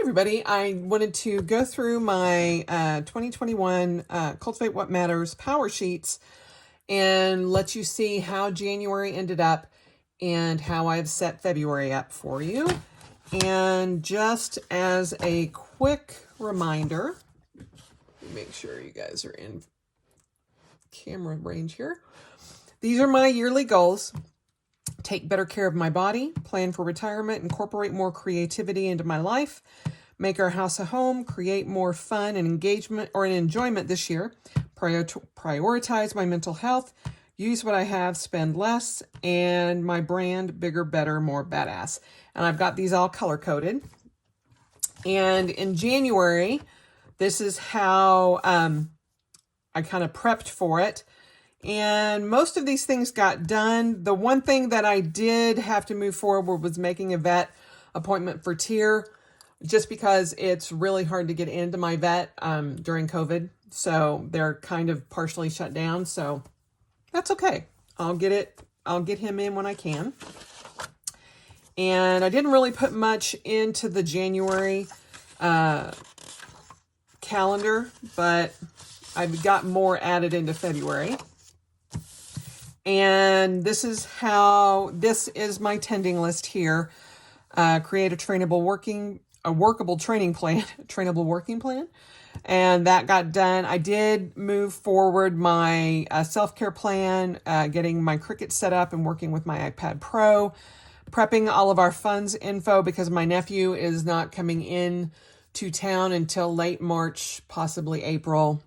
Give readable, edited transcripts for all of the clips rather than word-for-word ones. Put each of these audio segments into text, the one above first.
everybody. I wanted to go through my 2021 Cultivate What Matters Power Sheets and let you see how January ended up and how I've set February up for you. And just as a quick reminder, make sure you guys are in camera range here. These are my yearly goals. Take better care of my body, plan for retirement, incorporate more creativity into my life, make our house a home, create more fun and engagement or an enjoyment this year, prioritize my mental health, use what I have, spend less, and my brand, bigger, better, more badass. And I've got these all color-coded. And in January, this is how I kind of prepped for it. And most of these things got done. The one thing that I did have to move forward was making a vet appointment for Tier, just because it's really hard to get into my vet during COVID. So they're kind of partially shut down. So that's okay. I'll get him in when I can. And I didn't really put much into the January calendar, but I've got more added into February. And this is my tending list here. Create a workable training plan, trainable working plan. And that got done. I did move forward my self-care plan, getting my Cricut set up and working with my iPad Pro, prepping all of our funds info because my nephew is not coming in to town until late March, possibly April.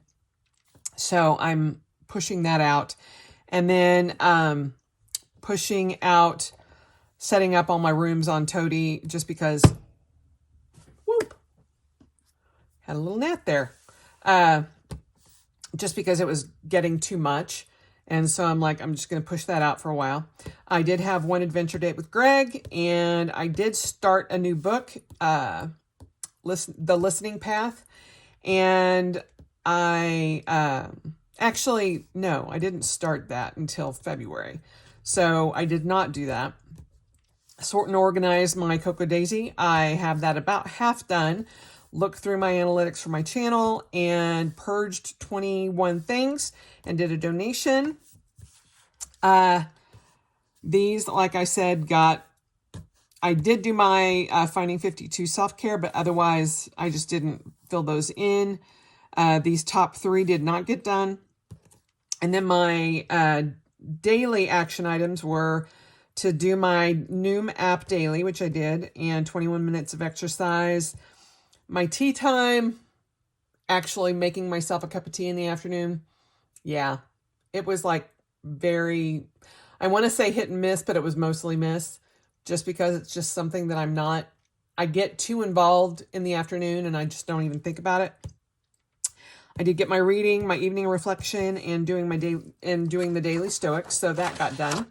So I'm pushing that out. And then pushing out, setting up all my rooms on Toady just because, whoop, had a little gnat there. Just because it was getting too much. And so I'm just going to push that out for a while. I did have one adventure date with Greg, and I did start a new book, The Listening Path. And Actually, no, I didn't start that until February. So I did not do that. Sort and organize my Cocoa Daisy. I have that about half done. Looked through my analytics for my channel and purged 21 things and did a donation. These, like I said, I did do my Finding 52 self-care, but otherwise I just didn't fill those in. These top 3 did not get done. And then my daily action items were to do my Noom app daily, which I did, and 21 minutes of exercise. My tea time, actually making myself a cup of tea in the afternoon. Yeah, it was I want to say hit and miss, but it was mostly miss, just because it's just something that I get too involved in the afternoon and I just don't even think about it. I did get my reading, my evening reflection, and doing the daily Stoics, so that got done.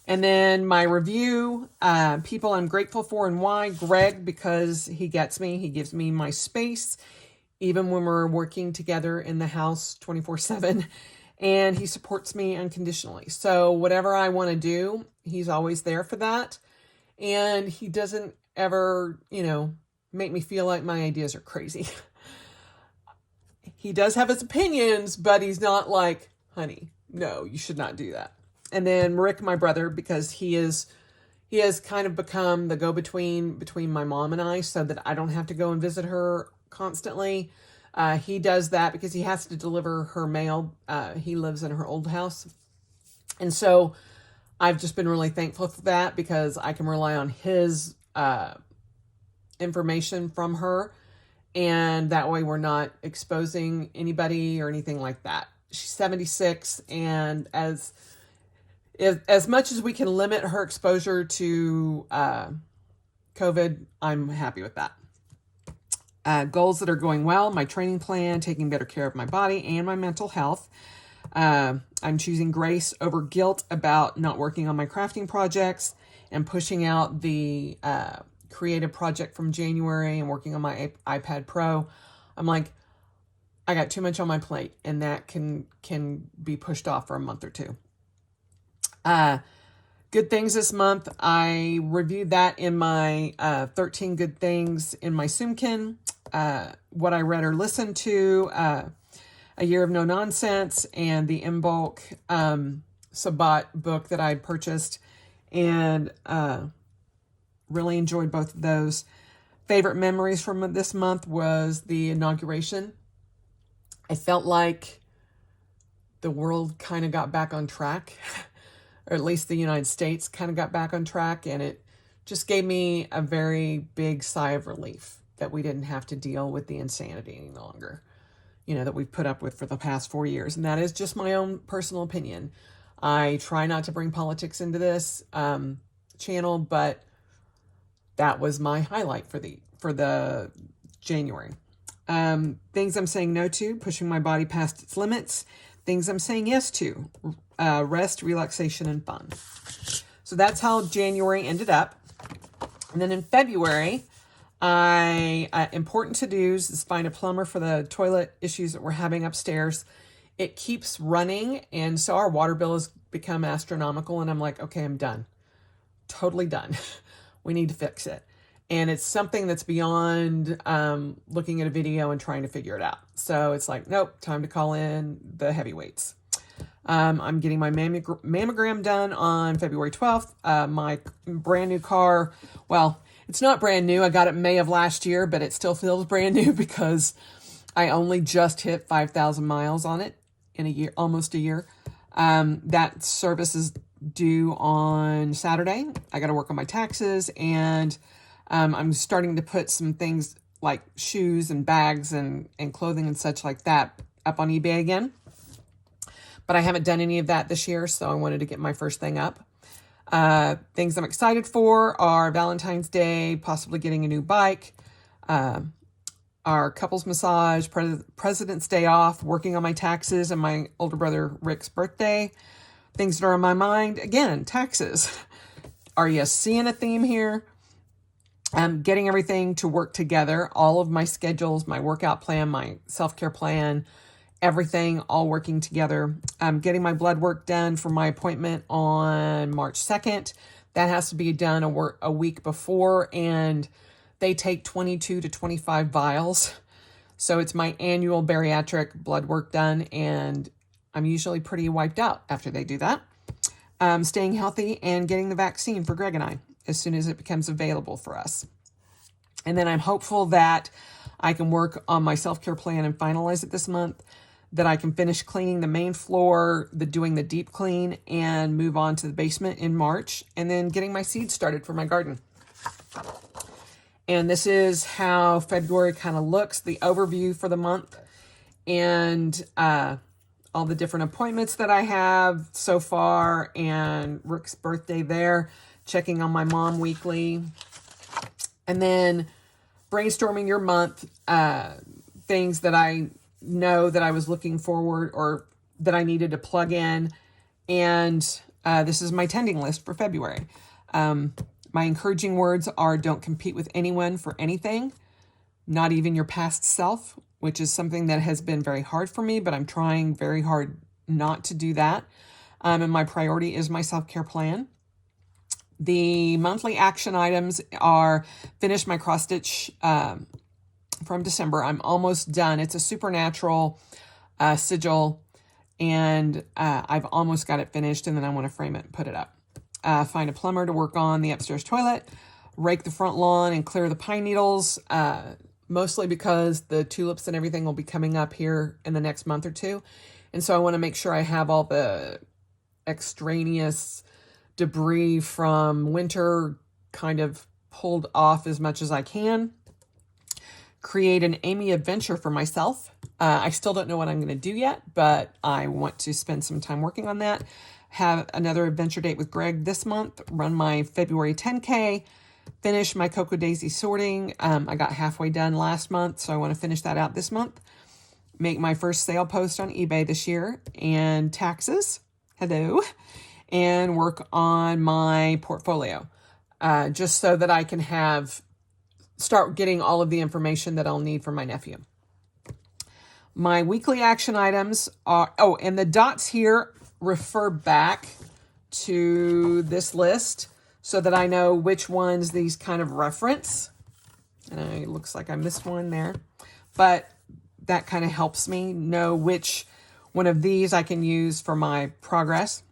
And then my review, people I'm grateful for and why. Greg, because he gets me. He gives me my space, even when we're working together in the house 24/7. And he supports me unconditionally. So whatever I want to do, he's always there for that. And he doesn't ever, make me feel like my ideas are crazy. He does have his opinions, but he's not like, honey, no, you should not do that. And then Rick, my brother, because he has kind of become the go-between between my mom and I, so that I don't have to go and visit her constantly. He does that because he has to deliver her mail. He lives in her old house. And so I've just been really thankful for that, because I can rely on his information from her. And that way we're not exposing anybody or anything like that. She's 76, and as much as we can limit her exposure to COVID, I'm happy with that. Goals that are going well, my training plan, taking better care of my body and my mental health. I'm choosing grace over guilt about not working on my crafting projects and pushing out the creative project from January and working on my iPad Pro. I'm I got too much on my plate, and that can be pushed off for a month or two. Good things this month. I reviewed that in my 13 good things in my Sumkin. What I read or listened to, A Year of No Nonsense, and the In Bulk Sabat book that I purchased, and really enjoyed both of those. Favorite memories from this month was the inauguration. I felt like the world kind of got back on track, or at least the United States kind of got back on track, and it just gave me a very big sigh of relief that we didn't have to deal with the insanity any longer, that we've put up with for the past 4 years. And that is just my own personal opinion. I try not to bring politics into this channel, but that was my highlight for the January. Things I'm saying no to, pushing my body past its limits. Things I'm saying yes to, rest, relaxation, and fun. So that's how January ended up. And then in February, important to-dos is find a plumber for the toilet issues that we're having upstairs. It keeps running, and so our water bill has become astronomical, and I'm like, okay, I'm done. Totally done. We need to fix it. And it's something that's beyond looking at a video and trying to figure it out. So it's like, nope, time to call in the heavyweights. I'm getting my mammogram done on February 12th. My brand new car, well, it's not brand new. I got it May of last year, but it still feels brand new because I only just hit 5,000 miles on it in a year, almost a year. That service is due on Saturday. I got to work on my taxes, and I'm starting to put some things like shoes and bags and clothing and such like that up on eBay again. But I haven't done any of that this year, so I wanted to get my first thing up. Things I'm excited for are Valentine's Day, possibly getting a new bike, our couples massage, President's Day off, working on my taxes, and my older brother Rick's birthday. Things that are on my mind, again, taxes. Are you seeing a theme here? Getting everything to work together, all of my schedules, my workout plan, my self-care plan, everything all working together. I'm getting my blood work done for my appointment on March 2nd. That has to be done a week before, and they take 22 to 25 vials. So it's my annual bariatric blood work done, and I'm usually pretty wiped out after they do that. Staying healthy and getting the vaccine for Greg and I as soon as it becomes available for us. And then I'm hopeful that I can work on my self-care plan and finalize it this month, that I can finish cleaning the main floor, doing the deep clean, and move on to the basement in March, and then getting my seeds started for my garden. And this is how February kind of looks, the overview for the month, and all the different appointments that I have so far, and Rick's birthday there, checking on my mom weekly, and then brainstorming your month, things that I know that I was looking forward or that I needed to plug in. And this is my tending list for February. My encouraging words are: don't compete with anyone for anything, not even your past self, which is something that has been very hard for me, but I'm trying very hard not to do that. And my priority is my self-care plan. The monthly action items are finish my cross stitch from December. I'm almost done. It's a supernatural sigil, and I've almost got it finished, and then I want to frame it and put it up. Find a plumber to work on the upstairs toilet, rake the front lawn and clear the pine needles, mostly because the tulips and everything will be coming up here in the next month or two. And so I want to make sure I have all the extraneous debris from winter kind of pulled off as much as I can. Create an Amy adventure for myself. I still don't know what I'm going to do yet, but I want to spend some time working on that. Have another adventure date with Greg this month. Run my February 10K. Finish my Cocoa Daisy sorting. I got halfway done last month, so I want to finish that out this month. Make my first sale post on eBay this year. And taxes. Hello. And work on my portfolio. Just so that I can start getting all of the information that I'll need for my nephew. My weekly action items are, and the dots here refer back to this list so that I know which ones these kind of reference. And it looks like I missed one there, but that kind of helps me know which one of these I can use for my progress.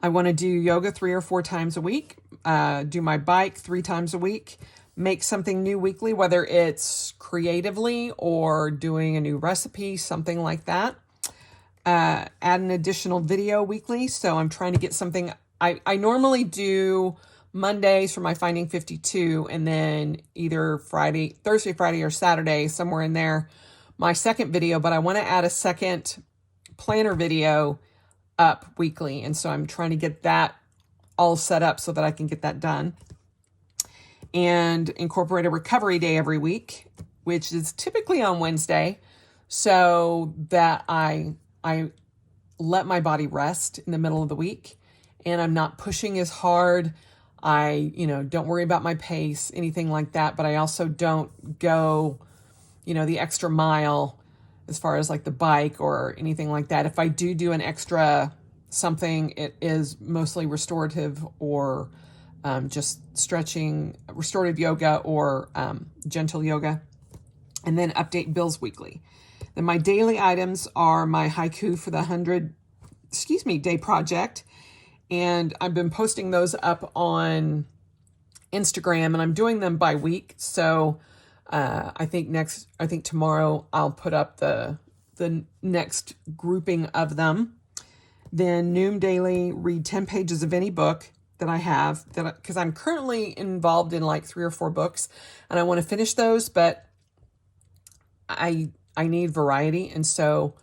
I want to do yoga 3 or 4 times a week, do my bike 3 times a week, make something new weekly, whether it's creatively or doing a new recipe, something like that. Add an additional video weekly. So I'm trying to get something. I normally do Mondays for my Finding 52, and then either Thursday, Friday, or Saturday, somewhere in there, my second video, but I want to add a second planner video up weekly. And so I'm trying to get that all set up so that I can get that done. And incorporate a recovery day every week, which is typically on Wednesday, so that I let my body rest in the middle of the week, and I'm not pushing as hard. I, don't worry about my pace, anything like that, but I also don't go, the extra mile as far as like the bike or anything like that. If I do an extra something, it is mostly restorative or just stretching, restorative yoga or gentle yoga. And then update bills weekly. Then my daily items are my haiku for the 100 day project. And I've been posting those up on Instagram, and I'm doing them by week. So I think tomorrow I'll put up the next grouping of them. Then Noom Daily, read 10 pages of any book that I have, because I'm currently involved in like 3 or 4 books, and I want to finish those, but I need variety, and so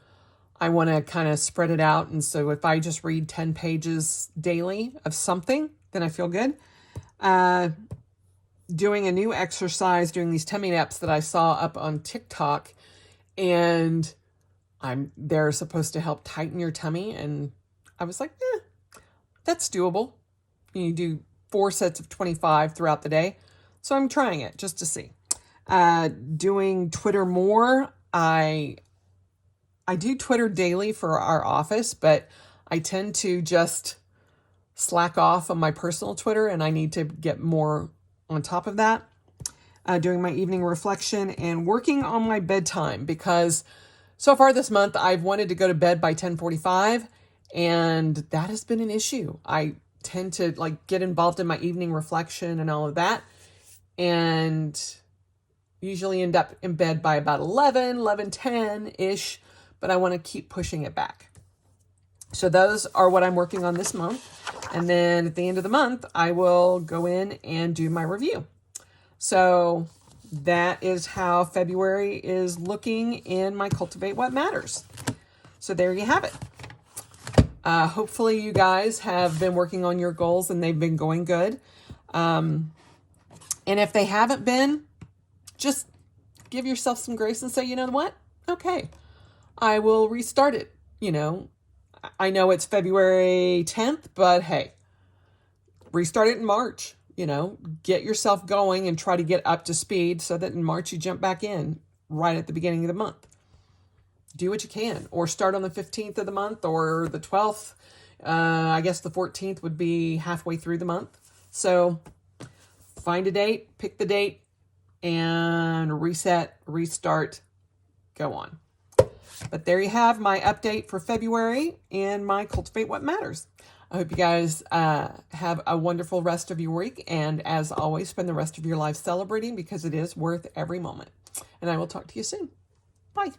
I want to kind of spread it out. And so if I just read 10 pages daily of something, then I feel good. Doing a new exercise, doing these tummy naps that I saw up on TikTok, and they're supposed to help tighten your tummy, and I was like, that's doable. You do 4 sets of 25 throughout the day. So I'm trying it just to see. Doing Twitter more. I do Twitter daily for our office, but I tend to just slack off on my personal Twitter, and I need to get more on top of that. Doing my evening reflection and working on my bedtime, because so far this month I've wanted to go to bed by 10:45, and that has been an issue. I tend to get involved in my evening reflection and all of that, and usually end up in bed by about 11:10-ish, but I want to keep pushing it back. So those are what I'm working on this month. And then at the end of the month, I will go in and do my review. So that is how February is looking in my Cultivate What Matters. So there you have it. Hopefully you guys have been working on your goals and they've been going good. And if they haven't been, just give yourself some grace and say, you know what? Okay, I will restart it. I know it's February 10th, but hey, restart it in March. Get yourself going and try to get up to speed so that in March you jump back in right at the beginning of the month. Do what you can, or start on the 15th of the month or the 12th. I guess the 14th would be halfway through the month. So find a date, pick the date, and reset, restart, go on. But there you have my update for February and my Cultivate What Matters. I hope you guys have a wonderful rest of your week. And as always, spend the rest of your life celebrating, because it is worth every moment. And I will talk to you soon. Bye.